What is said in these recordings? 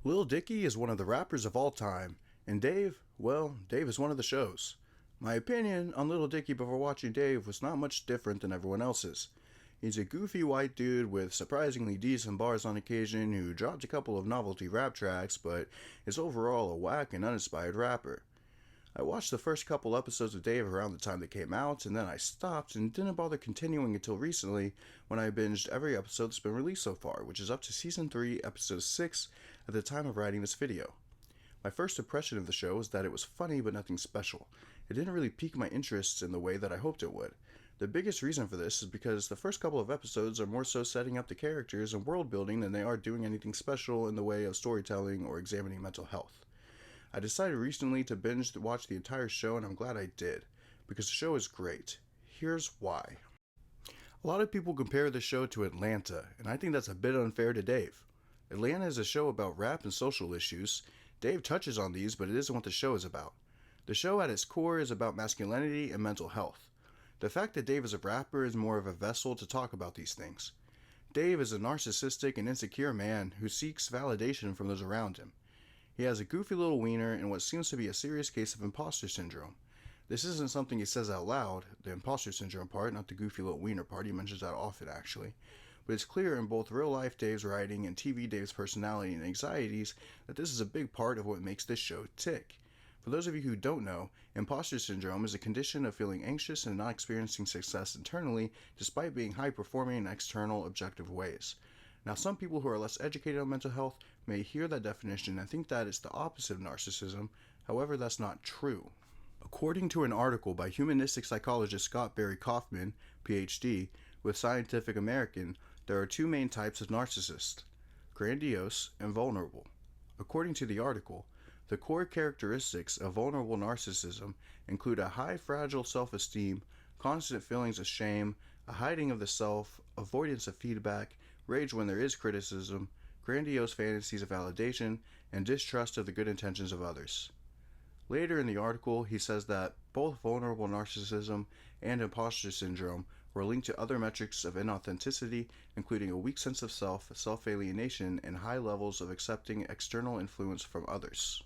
Lil Dicky is one of the rappers of all time, and Dave is one of the shows. My opinion on Lil Dicky before watching Dave was not much different than everyone else's. He's a goofy white dude with surprisingly decent bars on occasion who dropped a couple of novelty rap tracks, but is overall a whack and uninspired rapper. I watched the first couple episodes of Dave around the time they came out, and then I stopped and didn't bother continuing until recently when I binged every episode that's been released so far, which is up to Season 3, Episode 6 at the time of writing this video. My first impression of the show was that it was funny but nothing special. It didn't really pique my interests in the way that I hoped it would. The biggest reason for this is because the first couple of episodes are more so setting up the characters and world building than they are doing anything special in the way of storytelling or examining mental health. I decided recently to binge watch the entire show, and I'm glad I did, because the show is great. Here's why. A lot of people compare the show to Atlanta, and I think that's a bit unfair to Dave. Atlanta is a show about rap and social issues. Dave touches on these, but it isn't what the show is about. The show at its core is about masculinity and mental health. The fact that Dave is a rapper is more of a vessel to talk about these things. Dave is a narcissistic and insecure man who seeks validation from those around him. He has a goofy little wiener and what seems to be a serious case of imposter syndrome. This isn't something he says out loud, the imposter syndrome part, not the goofy little wiener part. He mentions that often, actually. But it's clear in both real-life Dave's writing and TV Dave's personality and anxieties that this is a big part of what makes this show tick. For those of you who don't know, imposter syndrome is a condition of feeling anxious and not experiencing success internally despite being high-performing in external, objective ways. Now, some people who are less educated on mental health may hear that definition and think that it's the opposite of narcissism. However, that's not true. According to an article by humanistic psychologist Scott Barry Kaufman, PhD, with Scientific American, there are two main types of narcissists: grandiose and vulnerable. According to the article, the core characteristics of vulnerable narcissism include a high fragile self-esteem, constant feelings of shame, a hiding of the self, avoidance of feedback, rage when there is criticism, grandiose fantasies of validation, and distrust of the good intentions of others. Later in the article, he says that both vulnerable narcissism and imposter syndrome were linked to other metrics of inauthenticity, including a weak sense of self, self-alienation, and high levels of accepting external influence from others.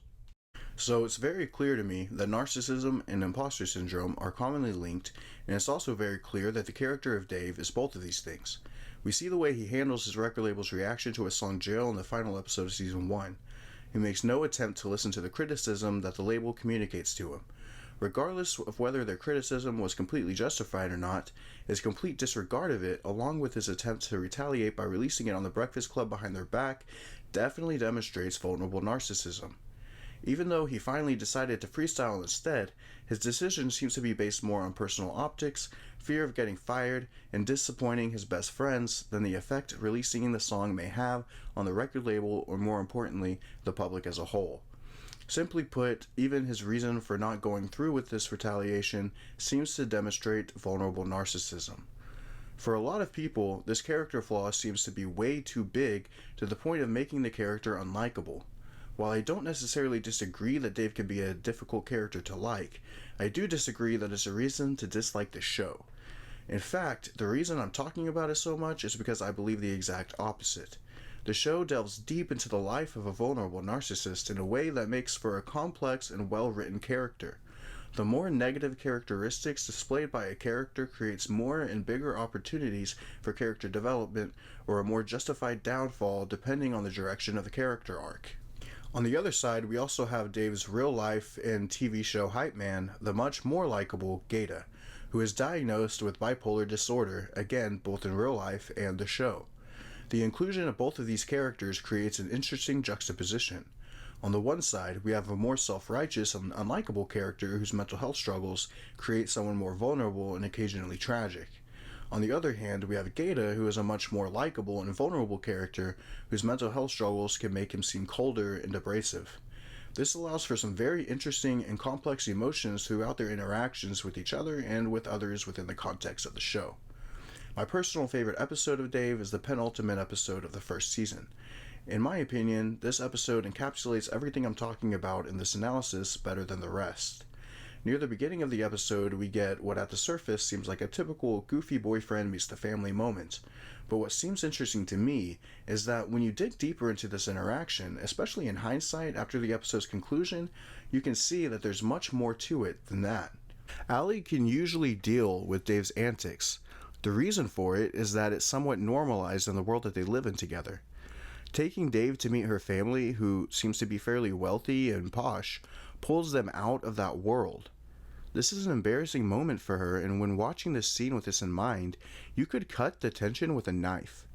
So it's very clear to me that narcissism and imposter syndrome are commonly linked, and it's also very clear that the character of Dave is both of these things. We see the way he handles his record label's reaction to his song Jail in the final episode of Season 1. He makes no attempt to listen to the criticism that the label communicates to him. Regardless of whether their criticism was completely justified or not, his complete disregard of it, along with his attempt to retaliate by releasing it on the Breakfast Club behind their back, definitely demonstrates vulnerable narcissism. Even though he finally decided to freestyle instead, his decision seems to be based more on personal optics, fear of getting fired, and disappointing his best friends than the effect releasing the song may have on the record label or, more importantly, the public as a whole. Simply put, even his reason for not going through with this retaliation seems to demonstrate vulnerable narcissism. For a lot of people, this character flaw seems to be way too big to the point of making the character unlikable. While I don't necessarily disagree that Dave can be a difficult character to like, I do disagree that it's a reason to dislike the show. In fact, the reason I'm talking about it so much is because I believe the exact opposite. The show delves deep into the life of a vulnerable narcissist in a way that makes for a complex and well-written character. The more negative characteristics displayed by a character creates more and bigger opportunities for character development or a more justified downfall depending on the direction of the character arc. On the other side, we also have Dave's real-life and TV show hype man, the much more likable Gaeta, who is diagnosed with bipolar disorder, again both in real life and the show. The inclusion of both of these characters creates an interesting juxtaposition. On the one side, we have a more self-righteous and unlikable character whose mental health struggles create someone more vulnerable and occasionally tragic. On the other hand, we have Gaeta, who is a much more likable and vulnerable character whose mental health struggles can make him seem colder and abrasive. This allows for some very interesting and complex emotions throughout their interactions with each other and with others within the context of the show. My personal favorite episode of Dave is the penultimate episode of the first season. In my opinion, this episode encapsulates everything I'm talking about in this analysis better than the rest. Near the beginning of the episode, we get what at the surface seems like a typical goofy boyfriend meets the family moment. But what seems interesting to me is that when you dig deeper into this interaction, especially in hindsight after the episode's conclusion, you can see that there's much more to it than that. Allie can usually deal with Dave's antics. The reason for it is that it's somewhat normalized in the world that they live in together. Taking Dave to meet her family, who seems to be fairly wealthy and posh, pulls them out of that world. This is an embarrassing moment for her, and when watching this scene with this in mind, you could cut the tension with a knife.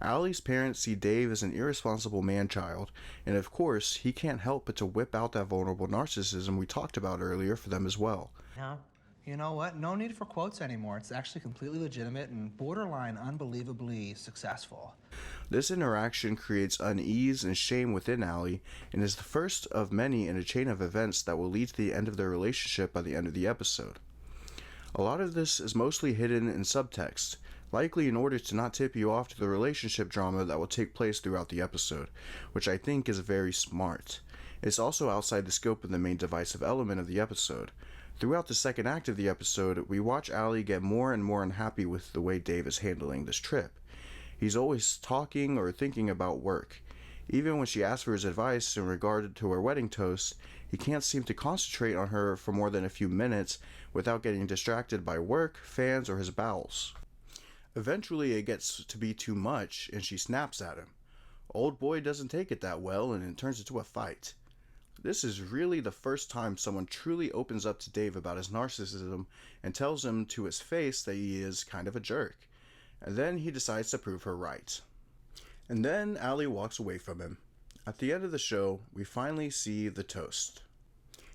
Allie's parents see Dave as an irresponsible man-child, and of course, he can't help but to whip out that vulnerable narcissism we talked about earlier for them as well. Yeah. You know what? No need for quotes anymore. It's actually completely legitimate and borderline unbelievably successful. This interaction creates unease and shame within Allie, and is the first of many in a chain of events that will lead to the end of their relationship by the end of the episode. A lot of this is mostly hidden in subtext, likely in order to not tip you off to the relationship drama that will take place throughout the episode, which I think is very smart. It's also outside the scope of the main divisive element of the episode. Throughout the second act of the episode, we watch Allie get more and more unhappy with the way Dave is handling this trip. He's always talking or thinking about work. Even when she asks for his advice in regard to her wedding toast, he can't seem to concentrate on her for more than a few minutes without getting distracted by work, fans, or his bowels. Eventually it gets to be too much and she snaps at him. Old boy doesn't take it that well and it turns into a fight. This is really the first time someone truly opens up to Dave about his narcissism and tells him to his face that he is kind of a jerk. And then he decides to prove her right. And then Allie walks away from him. At the end of the show, we finally see the toast.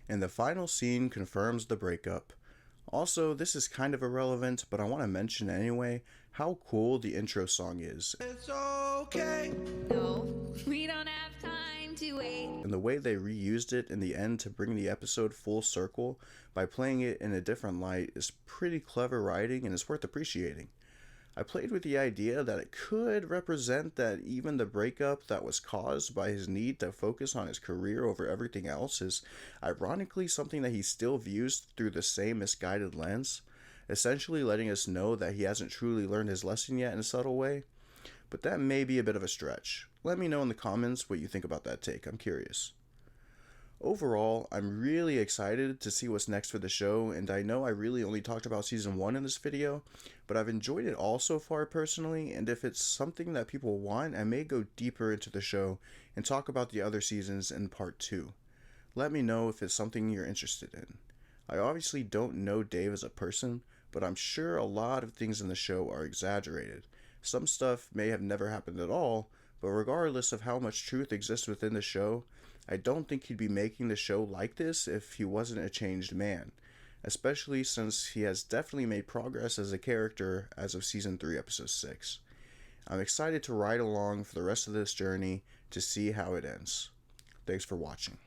And the final scene confirms the breakup. Also, this is kind of irrelevant, but I want to mention anyway how cool the intro song is. It's okay. No, we don't have time to wait. And the way they reused it in the end to bring the episode full circle by playing it in a different light is pretty clever writing and is worth appreciating. I played with the idea that it could represent that even the breakup that was caused by his need to focus on his career over everything else is ironically something that he still views through the same misguided lens, essentially letting us know that he hasn't truly learned his lesson yet in a subtle way. But that may be a bit of a stretch. Let me know in the comments what you think about that take. I'm curious. Overall, I'm really excited to see what's next for the show, and I know I really only talked about season 1 in this video, but I've enjoyed it all so far personally, and if it's something that people want, I may go deeper into the show and talk about the other seasons in part 2. Let me know if it's something you're interested in. I obviously don't know Dave as a person, but I'm sure a lot of things in the show are exaggerated. Some stuff may have never happened at all, but regardless of how much truth exists within the show, I don't think he'd be making the show like this if he wasn't a changed man, especially since he has definitely made progress as a character as of Season 3, Episode 6. I'm excited to ride along for the rest of this journey to see how it ends. Thanks for watching.